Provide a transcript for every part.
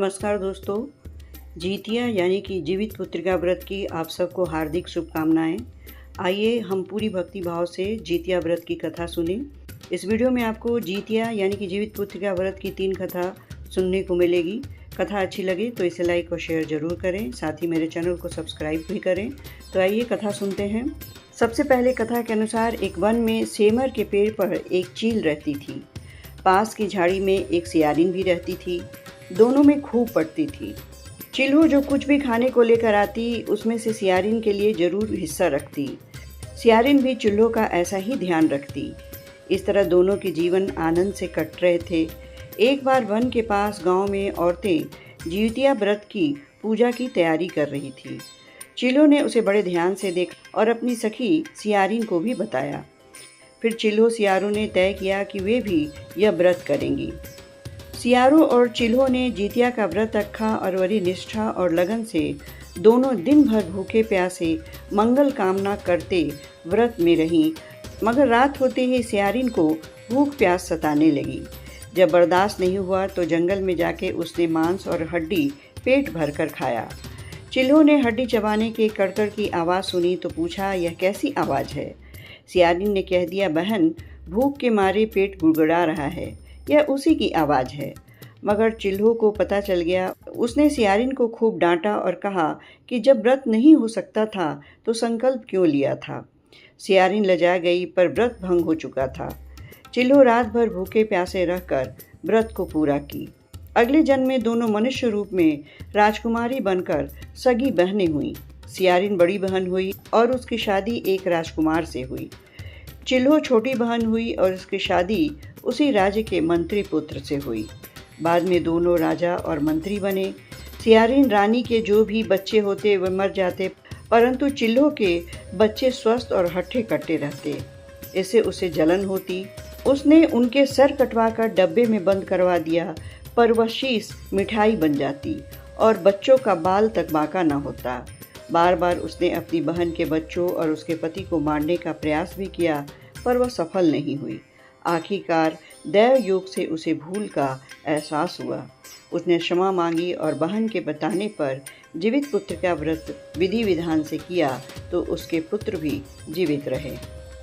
नमस्कार दोस्तों। जीतिया यानी कि जीवित पुत्रिका व्रत की आप सबको हार्दिक शुभकामनाएं। आइए हम पूरी भक्ति भाव से जीतिया व्रत की कथा सुनें। इस वीडियो में आपको जीतिया यानी कि जीवित पुत्रिका व्रत की 3 कथा सुनने को मिलेगी। कथा अच्छी लगे तो इसे लाइक और शेयर ज़रूर करें, साथ ही मेरे चैनल को सब्सक्राइब भी करें। तो आइए कथा सुनते हैं। सबसे पहले कथा के अनुसार एक वन में सेमर के पेड़ पर एक चील रहती थी। पास की झाड़ी में एक सियारिन भी रहती थी। दोनों में खूब पड़ती थी। चिल्हो जो कुछ भी खाने को लेकर आती उसमें से सियारिन के लिए जरूर हिस्सा रखती। सियारिन भी चिल्हो का ऐसा ही ध्यान रखती। इस तरह दोनों के जीवन आनंद से कट रहे थे। एक बार वन के पास गांव में औरतें जीतिया व्रत की पूजा की तैयारी कर रही थी। चिल्हो ने उसे बड़े ध्यान से देखा और अपनी सखी सियारिन को भी बताया। फिर चिल्हो सियारों ने तय किया कि वे भी यह व्रत करेंगी। सियारो और चिल्हो ने जीतिया का व्रत रखा और बड़ी निष्ठा और लगन से दोनों दिन भर भूखे प्यासे मंगल कामना करते व्रत में रहीं। मगर रात होते ही सियारिन को भूख प्यास सताने लगी। जब बर्दाश्त नहीं हुआ तो जंगल में जाके उसने मांस और हड्डी पेट भर कर खाया। चिल्हो ने हड्डी चबाने के कड़कड़ की आवाज़ सुनी तो पूछा, यह कैसी आवाज़ है? सियारिन ने कह दिया, बहन, भूख के मारे पेट गुड़गुड़ा रहा है, यह उसी की आवाज़ है। मगर चिल्हो को पता चल गया। उसने सियारिन को खूब डांटा और कहा कि जब व्रत नहीं हो सकता था तो संकल्प क्यों लिया था। सियारिन लजा गई, पर व्रत भंग हो चुका था। चिल्हो रात भर भूखे प्यासे रहकर व्रत को पूरा की। अगले जन्म में दोनों मनुष्य रूप में राजकुमारी बनकर सगी बहनें हुईं। सियारिन बड़ी बहन हुई और उसकी शादी एक राजकुमार से हुई। चिल्हो छोटी बहन हुई और उसकी शादी उसी राज्य के मंत्री पुत्र से हुई। बाद में दोनों राजा और मंत्री बने। सियारिन रानी के जो भी बच्चे होते वे मर जाते, परंतु चिल्हो के बच्चे स्वस्थ और हट्टे कट्टे रहते। इससे उसे जलन होती। उसने उनके सर कटवाकर डब्बे में बंद करवा दिया, पर वह शीश मिठाई बन जाती और बच्चों का बाल तक बांका न होता। बार बार उसने अपनी बहन के बच्चों और उसके पति को मारने का प्रयास भी किया, पर वह सफल नहीं हुई। आखिरकार दैव योग से उसे भूल का एहसास हुआ। उसने क्षमा मांगी और बहन के बताने पर जीवित पुत्र का व्रत विधि विधान से किया तो उसके पुत्र भी जीवित रहे।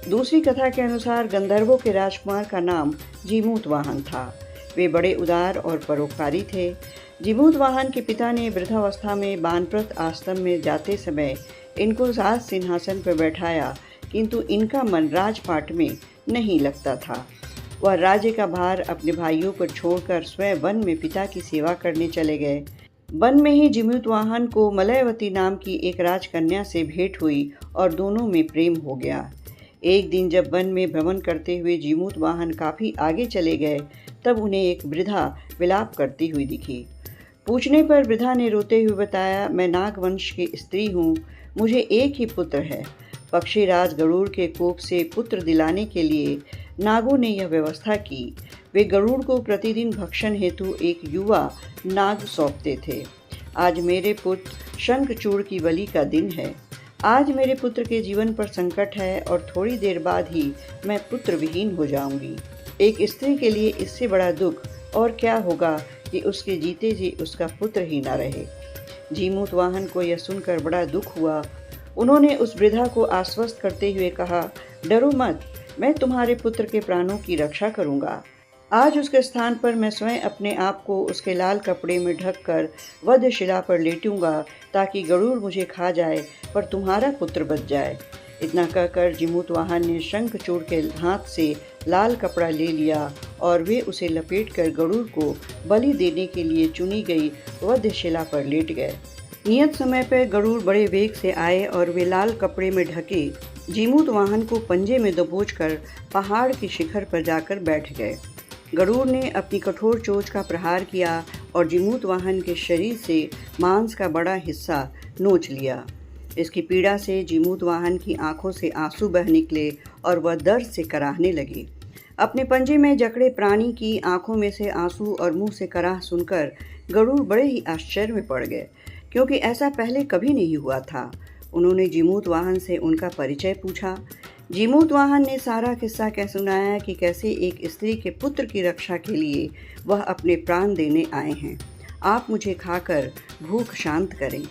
दूसरी कथा के अनुसार गंधर्वों के राजकुमार का नाम जीमूतवाहन था। वे बड़े उदार और परोपकारी थे। जीमूतवाहन के पिता ने वृद्धावस्था में वानप्रस्थ आश्रम में जाते समय इनको राज सिंहासन पर बैठाया, किंतु इनका मन राजपाट में नहीं लगता था। वह राज्य का भार अपने भाइयों पर छोड़कर स्वयं वन में पिता की सेवा करने चले गए। वन में ही जीमूतवाहन को मलयवती नाम की एक राजकन्या से भेंट हुई और दोनों में प्रेम हो गया। एक दिन जब वन में भ्रमण करते हुए जीमूतवाहन काफ़ी आगे चले गए, तब उन्हें एक वृद्धा विलाप करती हुई दिखी। पूछने पर वृद्धा ने रोते हुए बताया, मैं नागवंश की स्त्री हूँ, मुझे एक ही पुत्र है। पक्षीराज गरुड़ के कोप से पुत्र दिलाने के लिए नागों ने यह व्यवस्था की। वे गरुड़ को प्रतिदिन भक्षण हेतु एक युवा नाग सौंपते थे। आज मेरे पुत्र शंखचूड़ की बलि का दिन है। आज मेरे पुत्र के जीवन पर संकट है और थोड़ी देर बाद ही मैं पुत्र विहीन हो जाऊंगी। एक स्त्री के लिए इससे बड़ा दुख और क्या होगा कि उसके जीते जी उसका पुत्र ही न रहे। जीमूतवाहन को यह सुनकर बड़ा दुख हुआ। उन्होंने उस वृद्धा को आश्वस्त करते हुए कहा, डरो मत, मैं तुम्हारे पुत्र के प्राणों की रक्षा करूंगा। आज उसके स्थान पर मैं स्वयं अपने आप को उसके लाल कपड़े में ढककर वधशिला पर लेटूंगा, ताकि गरुड़ मुझे खा जाए पर तुम्हारा पुत्र बच जाए। इतना कहकर जीमूतवाहन ने शंखचूड़ के हाथ से लाल कपड़ा ले लिया और वे उसे लपेटकर गरुड़ को बलि देने के लिए चुनी गई वधशिला पर लेट गए। नियत समय पर गरुड़ बड़े वेग से आए और वे लाल कपड़े में ढके जीमूतवाहन को पंजे में दबोचकर पहाड़ की शिखर पर जाकर बैठ गए। गरुड़ ने अपनी कठोर चोंच का प्रहार किया और जीमूतवाहन के शरीर से मांस का बड़ा हिस्सा नोच लिया। इसकी पीड़ा से जीमूतवाहन की आंखों से आंसू बह निकले और वह दर्द से कराहने लगी। अपने पंजे में जकड़े प्राणी की आंखों में से आंसू और मुंह से कराह सुनकर गरुड़ बड़े ही आश्चर्य में पड़ गए, क्योंकि ऐसा पहले कभी नहीं हुआ था। उन्होंने जीमूतवाहन से उनका परिचय पूछा। जीमूतवाहन ने सारा किस्सा कह सुनाया कि कैसे एक स्त्री के पुत्र की रक्षा के लिए वह अपने प्राण देने आए हैं। आप मुझे खाकर भूख शांत करें।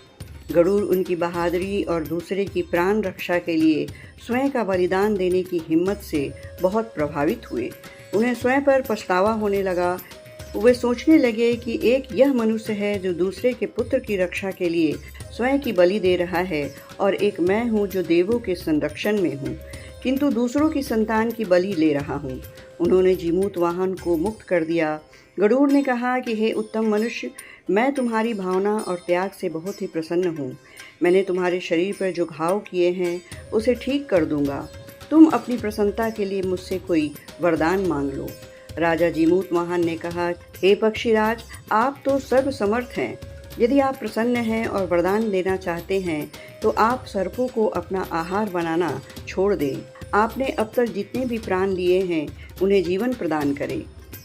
गरुड़ उनकी बहादुरी और दूसरे की प्राण रक्षा के लिए स्वयं का बलिदान देने की हिम्मत से बहुत प्रभावित हुए। उन्हें स्वयं पर पछतावा होने लगा। वे सोचने लगे कि एक यह मनुष्य है जो दूसरे के पुत्र की रक्षा के लिए स्वयं की बलि दे रहा है, और एक मैं हूँ जो देवों के संरक्षण में हूँ, किंतु दूसरों की संतान की बलि ले रहा हूँ। उन्होंने जीमूतवाहन को मुक्त कर दिया। गरुड़ ने कहा कि हे उत्तम मनुष्य, मैं तुम्हारी भावना और त्याग से बहुत ही प्रसन्न हूँ। मैंने तुम्हारे शरीर पर जो घाव किए हैं उसे ठीक कर दूंगा। तुम अपनी प्रसन्नता के लिए मुझसे कोई वरदान मांग लो। राजा जीमूतवाहन ने कहा, हे पक्षीराज, आप तो सर्वसमर्थ हैं। यदि आप प्रसन्न हैं और वरदान देना चाहते हैं तो आप सर्पों को अपना आहार बनाना छोड़ दें। आपने अब तक जितने भी प्राण लिए हैं उन्हें जीवन प्रदान करें।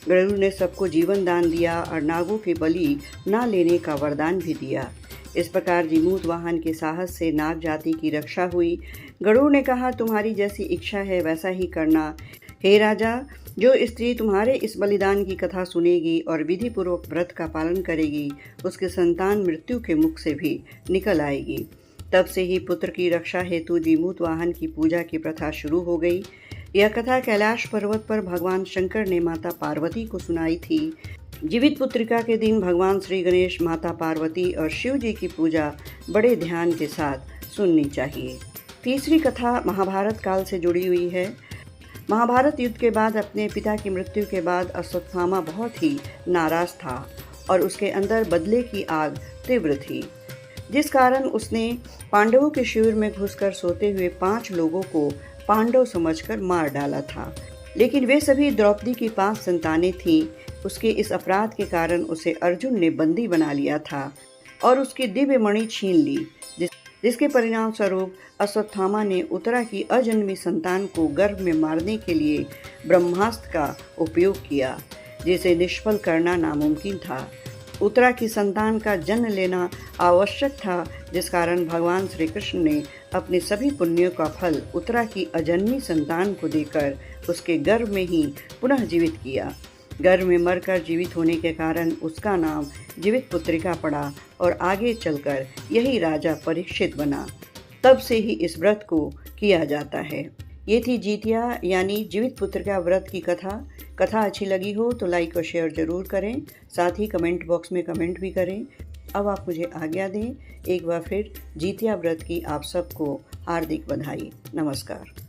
गरुड़ ने सबको जीवन दान दिया और नागों की बलि न लेने का वरदान भी दिया। इस प्रकार जीमूतवाहन के साहस से नाग जाति की रक्षा हुई। गरुड़ ने कहा, तुम्हारी जैसी इच्छा है वैसा ही करना। हे राजा, जो स्त्री तुम्हारे इस बलिदान की कथा सुनेगी और विधि पूर्वक व्रत का पालन करेगी, उसके संतान मृत्यु के मुख से भी निकल आएगी। तब से ही पुत्र की रक्षा हेतु जीमूतवाहन की पूजा की प्रथा शुरू हो गई। यह कथा कैलाश पर्वत पर भगवान शंकर ने माता पार्वती को सुनाई थी। जीवित पुत्रिका के दिन भगवान श्री गणेश, माता पार्वती और शिव जी की पूजा बड़े ध्यान के साथ सुननी चाहिए। तीसरी कथा महाभारत काल से जुड़ी हुई है। महाभारत युद्ध के बाद अपने पिता की मृत्यु के बाद अश्वत्थामा बहुत ही नाराज था और उसके अंदर बदले की आग तीव्र थी, जिस कारण उसने पांडवों के शिविर में घुसकर सोते हुए 5 लोगों को पांडव समझकर मार डाला था। लेकिन वे सभी द्रौपदी की 5 संतानें थीं। उसके इस अपराध के कारण उसे अर्जुन ने बंदी बना लिया था और उसकी दिव्य मणि छीन ली, जिसके परिणाम स्वरूप अश्वत्थामा ने उत्तरा की अजन्मी संतान को गर्भ में मारने के लिए ब्रह्मास्त्र का उपयोग किया, जिसे निष्फल करना नामुमकिन था। उत्तरा की संतान का जन्म लेना आवश्यक था, जिस कारण भगवान श्री कृष्ण ने अपने सभी पुण्यों का फल उत्तरा की अजन्मी संतान को देकर उसके गर्भ में ही पुनः जीवित किया। गर्भ में मरकर जीवित होने के कारण उसका नाम जीवित पुत्रिका पड़ा और आगे चलकर यही राजा परीक्षित बना। तब से ही इस व्रत को किया जाता है। ये थी जितिया यानी जीवित पुत्रिका व्रत की कथा। कथा अच्छी लगी हो तो लाइक और शेयर जरूर करें, साथ ही कमेंट बॉक्स में कमेंट भी करें। अब आप मुझे आज्ञा दें। एक बार फिर जितिया व्रत की आप सबको हार्दिक बधाई। नमस्कार।